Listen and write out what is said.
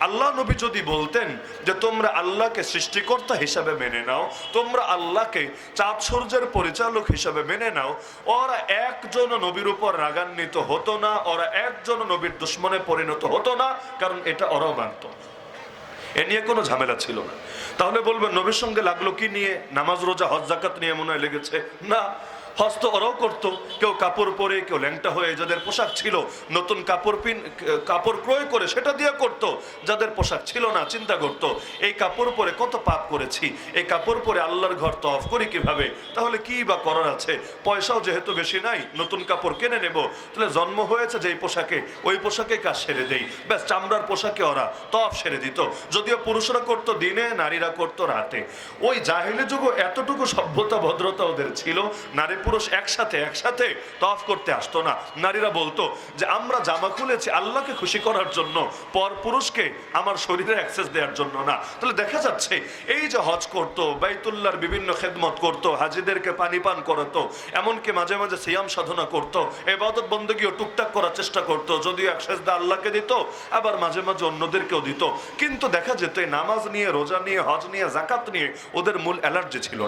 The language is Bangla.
আল্লাহ নবী যদি বলতেন যে তোমরা আল্লাহকে সৃষ্টিকর্তা হিসাবে মেনে নাও, তোমরা আল্লাহকে চাঁদ সূর্যের পরিচালক হিসাবে মেনে নাও, ওরা একজন নবীর উপর রাগান্বিত হতো না, ওরা একজন নবীর দুশ্মনে পরিণত হতো না, কারণ এটা ওরাও মানত। এ নিয়ে কোনো ঝামেলা ছিল না। তাহলে বলবেন নবীর সঙ্গে লাগলো কি নিয়ে? নামাজ রোজা হজ যাকাত নিয়ে মনে হয় লেগেছে? না, হজ তো ওরাও করতো। কেউ কাপড় পরে, কেউ ল্যাংটা হয়ে, যাদের পোশাক ছিল নতুন কাপড় ক্রয় করে সেটা দিয়ে করত। যাদের পোশাক ছিল না চিন্তা করত এই কাপড় পরে কত পাপ করেছি, এই কাপড় পরে আল্লাহর ঘর তওয়াফ করি কিভাবে, তাহলে কি বা করার আছে, পয়সাও যেহেতু বেশি নাই নতুন কাপড় কিনে নেব, তাহলে জন্ম হয়েছে যেই পোশাকে ওই পোশাকে কাজ সেরে দেই, ব্যাস চামড়ার পোশাকে ওরা তওয়াফ সেরে দিত। যদিও পুরুষরা করতো দিনে, নারীরা করতো রাতে। ওই জাহেলি যুগে এতটুকু সভ্যতা ভদ্রতা ওদের ছিল, নারী পুরুষ একসাথে তওয়াফ করতে আসতো না। নারীরা বলতো যে আমরা জামা খুলেছি আল্লাহকে খুশি করার জন্য, পর পুরুষকে আমার শরীরে অ্যাক্সেস দেওয়ার জন্য না। তাহলে দেখা যাচ্ছে এই যে হজ করতো, বাইতুল্লাহর বিভিন্ন খেদমত করতো, হাজিদেরকে পানি পান করাতো, এমনকি মাঝে মাঝে সিয়াম সাধনা করতো, ইবাদত বন্দেগীও টুকটাক করার চেষ্টা করতো, যদিও অ্যাক্সেস দেওয়া আল্লাহকে দিত, আবার মাঝে মাঝে অন্যদেরকেও দিত। কিন্তু দেখা যেত এই নামাজ নিয়ে, রোজা নিয়ে, হজ নিয়ে, যাকাত নিয়ে ওদের মূল অ্যালার্জি ছিল না।